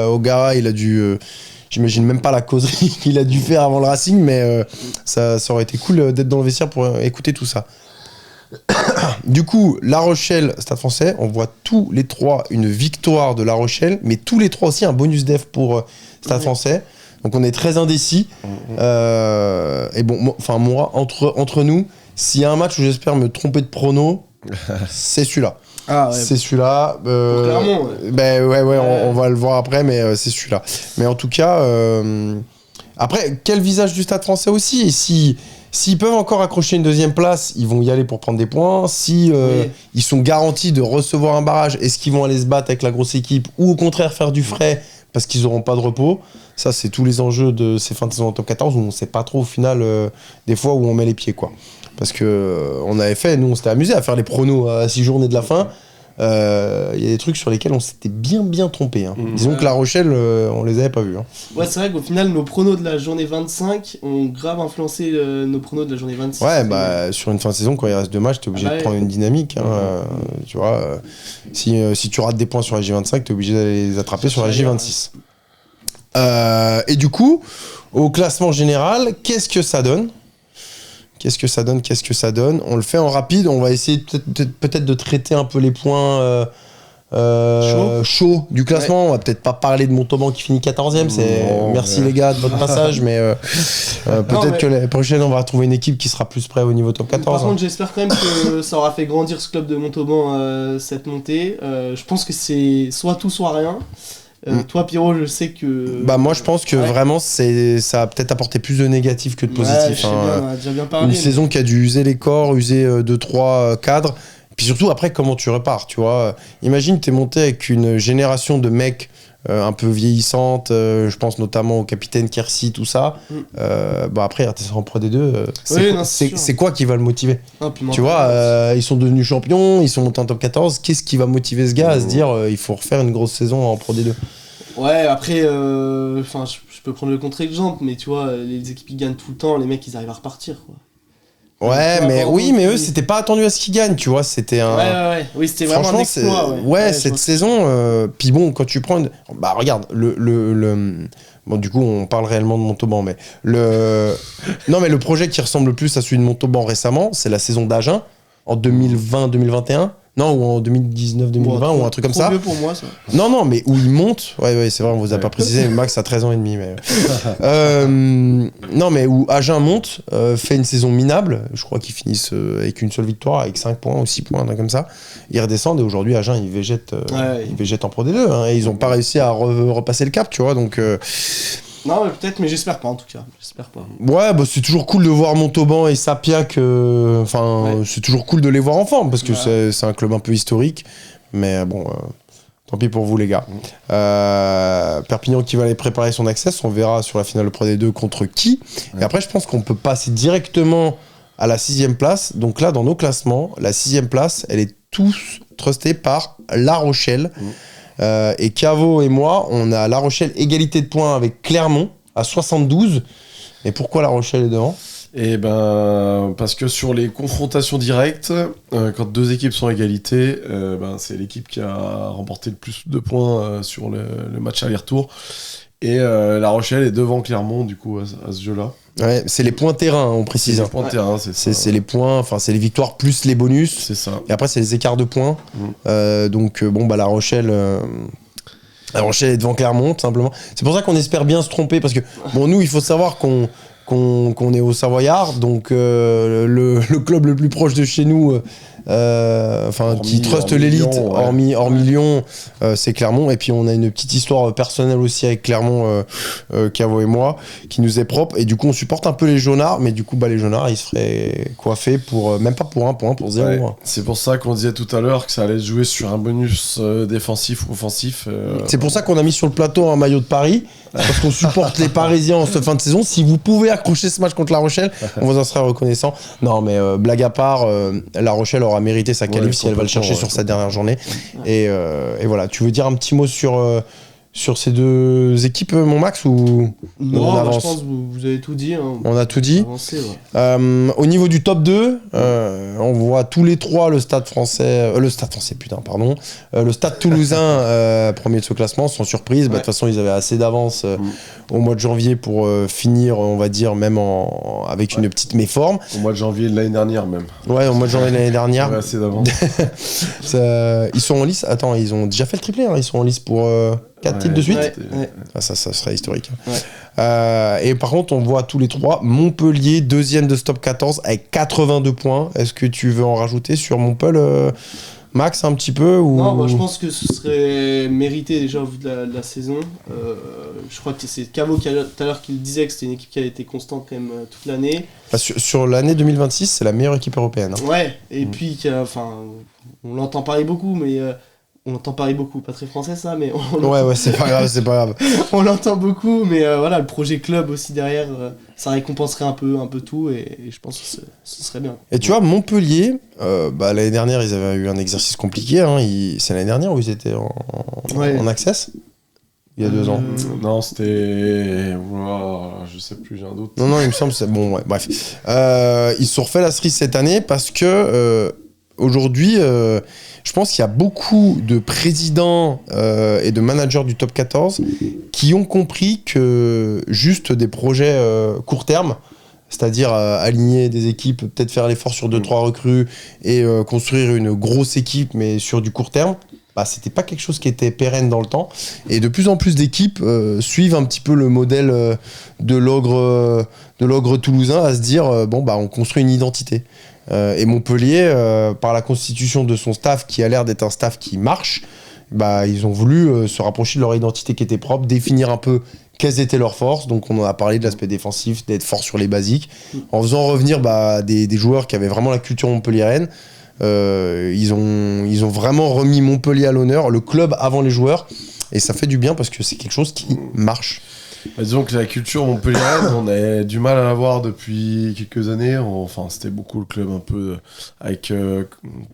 O'Gara, il a dû... j'imagine même pas la causerie qu'il a dû faire avant le Racing, mais ça aurait été cool d'être dans le vestiaire pour écouter tout ça. Du coup, La Rochelle, Stade Français, on voit tous les trois une victoire de La Rochelle, mais tous les trois aussi un bonus def pour Stade Français. Donc on est très indécis. Et bon, moi, entre nous, s'il y a un match où j'espère me tromper de prono, c'est celui-là. Ah ouais. C'est celui-là. Clairement. On va le voir après, mais c'est celui-là. Mais en tout cas, après, quel visage du Stade Français aussi. Et s'ils peuvent encore accrocher une deuxième place, ils vont y aller pour prendre des points. Si ils sont garantis de recevoir un barrage, est-ce qu'ils vont aller se battre avec la grosse équipe ou au contraire faire du frais parce qu'ils n'auront pas de repos? Ça, c'est tous les enjeux de ces fins de saison en top 14 où on ne sait pas trop au final des fois où on met les pieds, quoi. Parce que on s'était amusé à faire les pronos à 6 journées de la fin. Il y a des trucs sur lesquels on s'était bien trompé. Hein. Disons que La Rochelle, on les avait pas vus. Hein. Ouais, c'est vrai qu'au final, nos pronos de la journée 25 ont grave influencé nos pronos de la journée 26. Ouais, sur une fin de saison, quand il reste 2 matchs, t'es obligé de prendre une dynamique. Hein. Tu vois, si tu rates des points sur la J25, t'es obligé d'aller les attraper sur la J26. Et du coup, au classement général, qu'est-ce que ça donne ? On le fait en rapide. On va essayer peut-être de traiter un peu les points chauds du classement. On va peut-être pas parler de Montauban qui finit 14e. Merci les gars de votre passage, mais peut-être que l'année prochaine on va retrouver une équipe qui sera plus près au niveau top 14. Par contre, j'espère quand même que ça aura fait grandir ce club de Montauban, cette montée. Je pense que c'est soit tout, soit rien. Toi, Pierrot, je sais que... moi, je pense que vraiment, ça a peut-être apporté plus de négatif que de positif. On a déjà bien parlé. Une saison qui a dû user les corps, user 2-3 cadres. Puis surtout, après, comment tu repars, tu vois. Imagine, t'es monté avec une génération de mecs un peu vieillissante. Je pense notamment au capitaine Kersi, tout ça. Après, t'es en Pro D2. C'est quoi qui va le motiver? Tu vois, ils sont devenus champions, ils sont montés en top 14. Qu'est-ce qui va motiver ce gars à se dire il faut refaire une grosse saison en Pro D2? Ouais, après, je peux prendre le contre-exemple, mais tu vois, les équipes qui gagnent tout le temps, les mecs, ils arrivent à repartir, quoi. Ouais, mais eux, c'était pas attendu à ce qu'ils gagnent, tu vois, c'était un... Ouais, oui, c'était vraiment un exploit, cette saison, puis bon, quand tu prends... regarde, bon, du coup, on parle réellement de Montauban, mais non, mais le projet qui ressemble le plus à celui de Montauban récemment, c'est la saison d'Agen, en 2020-2021. Non, ou en 2019-2020, ou un truc comme ça. C'est pour moi, ça. Non, mais où il monte. Ouais, c'est vrai, on vous a pas précisé. Max a 13 ans et demi. Mais... non, mais où Agen monte, fait une saison minable. Je crois qu'ils finissent avec une seule victoire, avec 5 points ou 6 points, comme ça. Ils redescendent et aujourd'hui, Agen, ils végètent en Pro D2. Hein, et ils ont pas réussi à repasser le cap, tu vois. Donc. Non, mais peut-être, mais j'espère pas en tout cas. J'espère pas. Ouais, c'est toujours cool de voir Montauban et Sapiac. C'est toujours cool de les voir en forme parce que c'est un club un peu historique. Mais bon, tant pis pour vous, les gars. Perpignan qui va aller préparer son access. On verra sur la finale de Pro D2 contre qui. Et après, je pense qu'on peut passer directement à la 6e place. Donc là, dans nos classements, la 6e place, elle est tous trustée par La Rochelle. Et Caveau et moi, on a La Rochelle égalité de points avec Clermont à 72. Et pourquoi La Rochelle est devant ? Parce que sur les confrontations directes, quand deux équipes sont à égalité, c'est l'équipe qui a remporté le plus de points sur le match aller-retour. Et La Rochelle est devant Clermont, du coup, à ce jeu-là. Ouais, c'est les points terrain, on précise. C'est les points terrain, c'est ça. C'est les points, c'est les victoires plus les bonus. C'est ça. Et après, c'est les écarts de points. La Rochelle est devant Clermont, tout simplement. C'est pour ça qu'on espère bien se tromper, parce que, nous, il faut savoir qu'on qu'on est au Savoyard, donc le club le plus proche de chez nous, qui truste l'élite, Lyon, hormis Lyon, c'est Clermont. Et puis on a une petite histoire personnelle aussi avec Clermont, Cavo et moi, qui nous est propre. Et du coup, on supporte un peu les jaunards, mais du coup, les jaunards, ils se feraient coiffer même pas pour 1 point, pour 0. Ouais, c'est pour ça qu'on disait tout à l'heure que ça allait se jouer sur un bonus défensif ou offensif. C'est pour ça qu'on a mis sur le plateau un maillot de Paris, parce qu'on supporte les Parisiens en cette fin de saison. Si vous pouvez accrocher ce match contre La Rochelle, on vous en serait reconnaissant. Non, mais blague à part, La Rochelle aura mérité sa qualif si elle va le chercher sur sa dernière journée. Et voilà, tu veux dire un petit mot sur ces deux équipes, mon Max, ou non, je pense que vous avez tout dit. Hein. On a tout dit. Avancé, ouais. Au niveau du top 2, on voit tous les trois le Stade Toulousain, premier de ce classement, sans surprise. De toute façon, ils avaient assez d'avance au mois de janvier pour finir, on va dire, même avec une petite méforme. Au mois de janvier de l'année dernière, même. Ouais, au mois de janvier de l'année dernière. Ils avaient assez d'avance. Ils sont en lice. Attends, ils ont déjà fait le triplé. Hein. Ils sont en lice pour 4 titres de suite. Ouais. Ah, ça serait historique. Ouais. Et par contre, on voit tous les trois Montpellier, deuxième de Stop 14 avec 82 points. Est-ce que tu veux en rajouter sur Montpellier, Max, un petit peu ou... Non, je pense que ce serait mérité déjà au vu de la saison. Je crois que c'est Cavo tout à l'heure qui disait que c'était une équipe qui a été constante quand même toute l'année. Sur l'année 2026, c'est la meilleure équipe européenne. Hein. Ouais, et puis, on l'entend parler beaucoup, mais... on entend parler beaucoup, pas très français ça, mais... Ouais, c'est pas grave. On l'entend beaucoup, mais voilà, le projet club aussi derrière, ça récompenserait un peu tout, et je pense que ce serait bien. Et tu vois, Montpellier, l'année dernière, ils avaient eu un exercice compliqué. Hein, c'est l'année dernière où ils étaient en access il y a 2 ans. Non, c'était... je sais plus, j'ai un doute. Non, il me semble, c'est bon, ouais, bref. Ils se sont refait la cerise cette année parce que aujourd'hui, je pense qu'il y a beaucoup de présidents et de managers du top 14 qui ont compris que juste des projets court terme, c'est-à-dire aligner des équipes, peut-être faire l'effort sur 2-3 recrues et construire une grosse équipe, mais sur du court terme, c'était pas quelque chose qui était pérenne dans le temps. Et de plus en plus d'équipes suivent un petit peu le modèle de l'ogre toulousain à se dire on construit une identité. Et Montpellier, par la constitution de son staff, qui a l'air d'être un staff qui marche, ils ont voulu se rapprocher de leur identité qui était propre, définir un peu quelles étaient leurs forces. Donc on en a parlé de l'aspect défensif, d'être fort sur les basiques, en faisant revenir des joueurs qui avaient vraiment la culture montpelliéraine. Ils ont vraiment remis Montpellier à l'honneur, le club avant les joueurs, et ça fait du bien parce que c'est quelque chose qui marche. Disons que la culture montpelliéraine, on a du mal à l'avoir depuis quelques années. C'était beaucoup le club un peu avec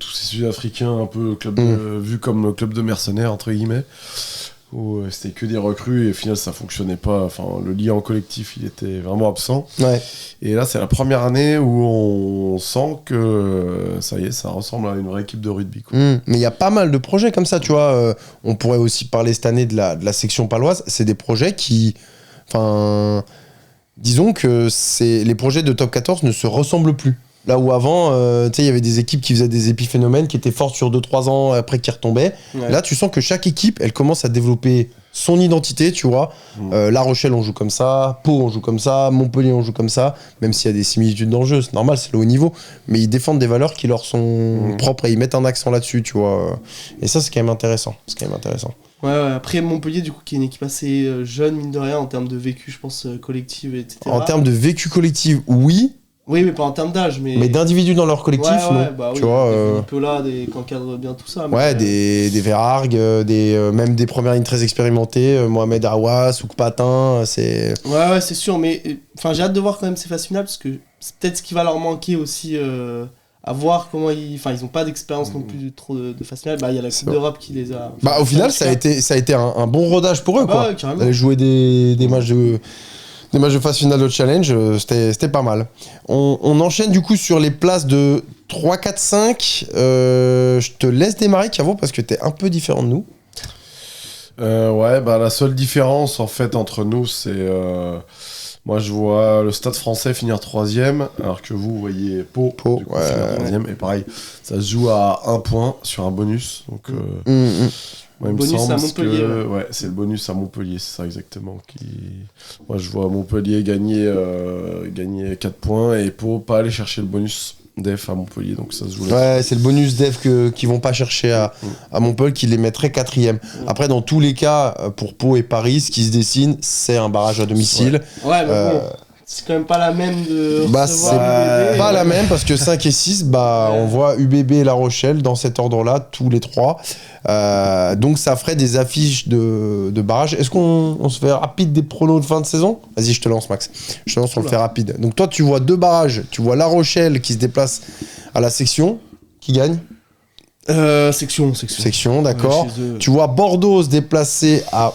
tous ces Sud-Africains, un peu vu comme le club de mercenaires entre guillemets, où c'était que des recrues et au final ça fonctionnait pas. Le lien collectif, il était vraiment absent. Ouais. Et là, c'est la première année où on sent que ça y est, ça ressemble à une vraie équipe de rugby. Mais il y a pas mal de projets comme ça, tu vois. On pourrait aussi parler cette année de la section paloise. C'est des projets qui... disons que les projets de top 14 ne se ressemblent plus. Là où avant, il y avait des équipes qui faisaient des épiphénomènes, qui étaient fortes sur 2-3 ans après qui retombaient. Ouais. Là, tu sens que chaque équipe, elle commence à développer son identité, tu vois. La Rochelle, on joue comme ça. Pau, on joue comme ça. Montpellier, on joue comme ça. Même s'il y a des similitudes dans le jeu, c'est normal, c'est le haut niveau. Mais ils défendent des valeurs qui leur sont propres et ils mettent un accent là-dessus, tu vois. Et ça, c'est quand même intéressant. Ouais, après Montpellier, du coup, qui est une équipe assez jeune, mine de rien, en termes de vécu, je pense, collectif, etc. En termes de vécu collectif, oui. Oui, mais pas en termes d'âge. Mais d'individus dans leur collectif, non. Tu vois, des Nicolas, qui encadrent bien tout ça. Ouais, des Verhargues, même des premières lignes très expérimentées, Mohamed Aouas, Souk Patin, c'est... Ouais, c'est sûr, mais j'ai hâte de voir quand même ces phases finales, parce que c'est peut-être ce qui va leur manquer aussi... à voir comment ils n'ont pas d'expérience non plus trop de phase finale. Il y a la Coupe d'Europe qui les a... Au final, ça a été un bon rodage pour eux, quoi. Ouais, aller jouer des matchs de phase finale de challenge, c'était pas mal. On enchaîne du coup sur les places de 3, 4, 5. Je te laisse démarrer, Cavo, parce que t'es un peu différent de nous. La seule différence en fait entre nous, c'est... moi, je vois le Stade Français finir 3ème, alors que vous voyez Pau du coup, finir 3ème. Et pareil, ça se joue à 1 point sur un bonus. Donc, Moi, il me Bonus semble à Montpellier, que ouais, c'est le bonus à Montpellier, c'est ça exactement. Moi, je vois Montpellier gagner 4 points et Pau pas aller chercher le bonus def à Montpellier, donc ça se joue là. Ouais, c'est le bonus def qu'ils vont pas chercher à Montpellier, qui les mettrait 4e. Après, dans tous les cas, pour Pau et Paris, ce qui se dessine, c'est un barrage à domicile. Ouais, mais bon, c'est quand même pas la même de Bah, recevoir c'est UBB, pas la même parce que 5 et 6, bah, Ouais. on voit UBB et La Rochelle dans cet ordre-là, tous les 3. Donc ça ferait des affiches de barrage. Est-ce qu'on se fait rapide des pronos de fin de saison ? Vas-y, je te lance, Max. Je te lance, on le fait rapide. Donc toi, tu vois 2 barrages. Tu vois La Rochelle qui se déplace à la section, qui gagne. Section. Section, d'accord. Ouais, chez eux. Tu vois Bordeaux se déplacer à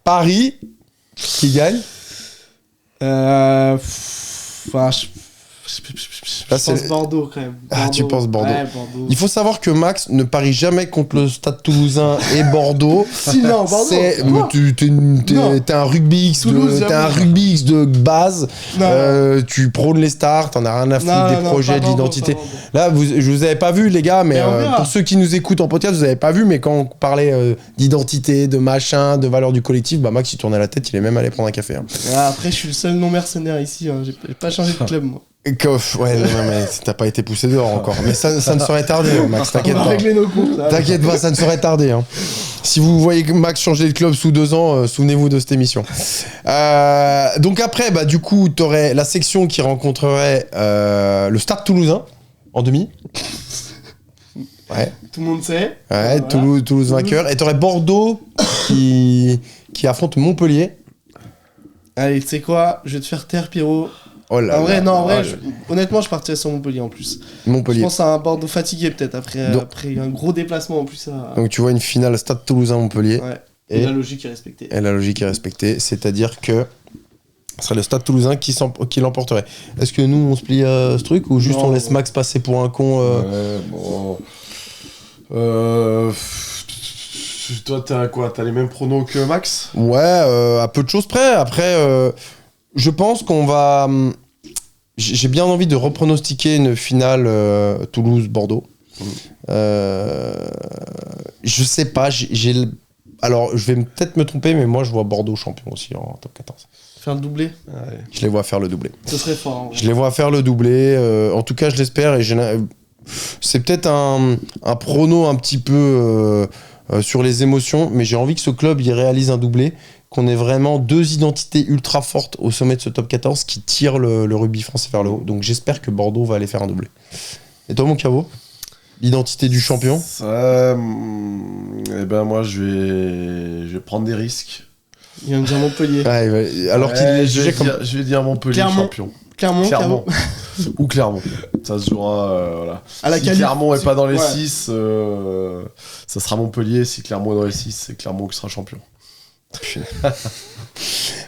Paris, qui gagne. Enfin, Là, je c'est- pense Bordeaux quand même. Ah, tu penses Bordeaux. Ouais, Bordeaux. Il faut savoir que Max ne parie jamais contre le Stade Toulousain et Bordeaux. Si, non, Bordeaux. C'est, Quoi t'es un rugby X Toulouse, t'es un j'avoue. rugby X de base. Non. Tu prônes les stars, t'en as rien à foutre Non, des non, projets, pas de Bordeaux, l'identité. pas Bordeaux. Là, je vous avais pas vu, les gars, mais Mais on verra. pour ceux qui nous écoutent en podcast, vous avez pas vu, mais quand on parlait d'identité, de machin, de valeur du collectif, bah Max il tournait la tête, il est même allé prendre un café. Hein. Ah, après, je suis le seul non-mercenaire ici. Hein. J'ai pas changé de club, moi. Ouais, non, mais t'as pas été poussé dehors encore. Mais ça ne saurait tarder, Max, On t'inquiète va pas. régler nos comptes. Là. T'inquiète pas, ça ne saurait tarder. Hein. Si vous voyez Max changer de club sous 2 ans, souvenez-vous de cette émission. Donc après, bah, du coup, t'aurais la section qui rencontrerait le Stade Toulousain en demi. Ouais, Tout le monde sait. ouais, Voilà. Toulouse vainqueur. Et t'aurais Bordeaux qui affronte Montpellier. Allez, tu sais quoi? Je vais te faire taire, Pierrot. Oh là En vrai, là, non, en vrai, là, honnêtement, je partirais sur Montpellier en plus. Je Montpellier. pense à un Bordeaux fatigué, peut-être, après, Donc- après un gros déplacement en plus. Donc tu vois une finale Stade Toulousain-Montpellier. Ouais. Et- Et la logique est respectée. Et la logique est respectée, c'est-à-dire que ce serait le Stade Toulousain qui l'emporterait. Est-ce que nous, on se plie à ce truc ou juste Non, on laisse ouais. Max passer pour un con Ouais, bon. Toi, t'as quoi? T'as les mêmes pronos que Max? Ouais, à peu de choses près. Après, je pense qu'on va... J'ai bien envie de repronostiquer une finale Toulouse-Bordeaux. Je sais pas, alors, je vais peut-être me tromper, mais moi, je vois Bordeaux champion aussi en top 14. Faire le doublé, Je les vois faire le doublé. ce serait fort. En vrai. Je les vois faire le doublé. En tout cas, je l'espère. Et c'est peut-être un prono un petit peu sur les émotions, mais j'ai envie que ce club il réalise un doublé, qu'on ait vraiment 2 identités ultra fortes au sommet de ce top 14 qui tirent le rugby français vers le haut. Donc j'espère que Bordeaux va aller faire un doublé. Et toi, mon caveau? L'identité du champion? Eh ben moi je vais prendre des risques. Il vient de dire Montpellier. Ouais, alors qu'il est jugé comme... Je vais dire Montpellier Clermont. champion. Clermont. Ou Clermont. Ça se jouera voilà. À la Si qualif. Clermont est pas dans les Ouais. 6, ça sera Montpellier. Si Clermont est dans les 6, c'est Clermont qui sera champion.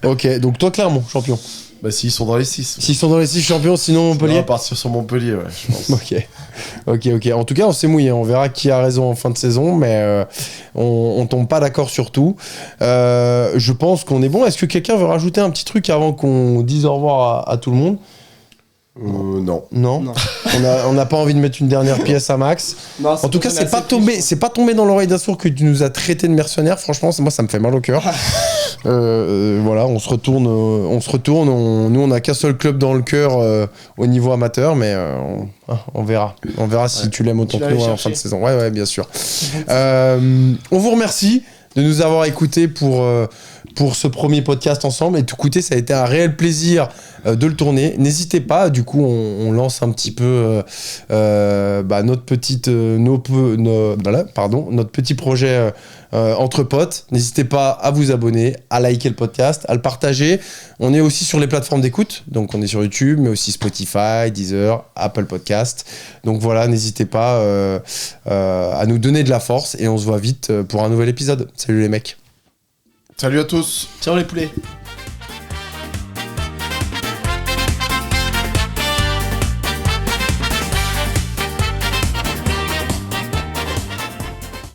Ok, donc toi, Clermont, champion. Bah s'ils sont dans les 6. S'ils sont dans les 6 champions, sinon On Montpellier. va partir sur Montpellier, ouais, je pense. Ok. En tout cas, on s'est mouillé. On verra qui a raison en fin de saison, mais on tombe pas d'accord sur tout. Je pense qu'on est bon. Est-ce que quelqu'un veut rajouter un petit truc avant qu'on dise au revoir à tout le monde? Non. Non. Non. On n'a pas envie de mettre une dernière pièce à Max. Non, En tout cas, c'est pas tombé dans l'oreille d'Assour que tu nous as traité de mercenaires. Franchement, moi, ça me fait mal au cœur. Voilà, on se retourne. Nous, on a qu'un seul club dans le cœur au niveau amateur, mais on verra. On verra si tu l'aimes autant Tu que vas nous aller en fin de chercher. saison. Ouais, bien sûr. On vous remercie de nous avoir écoutés pour ce premier podcast ensemble. Et écoutez, ça a été un réel plaisir de le tourner. N'hésitez pas, du coup, on lance un petit peu notre petit projet entre potes. N'hésitez pas à vous abonner, à liker le podcast, à le partager. On est aussi sur les plateformes d'écoute, donc on est sur YouTube, mais aussi Spotify, Deezer, Apple Podcast. Donc voilà, n'hésitez pas à nous donner de la force et on se voit vite pour un nouvel épisode. Salut les mecs. Salut à tous. Ciao les poulets.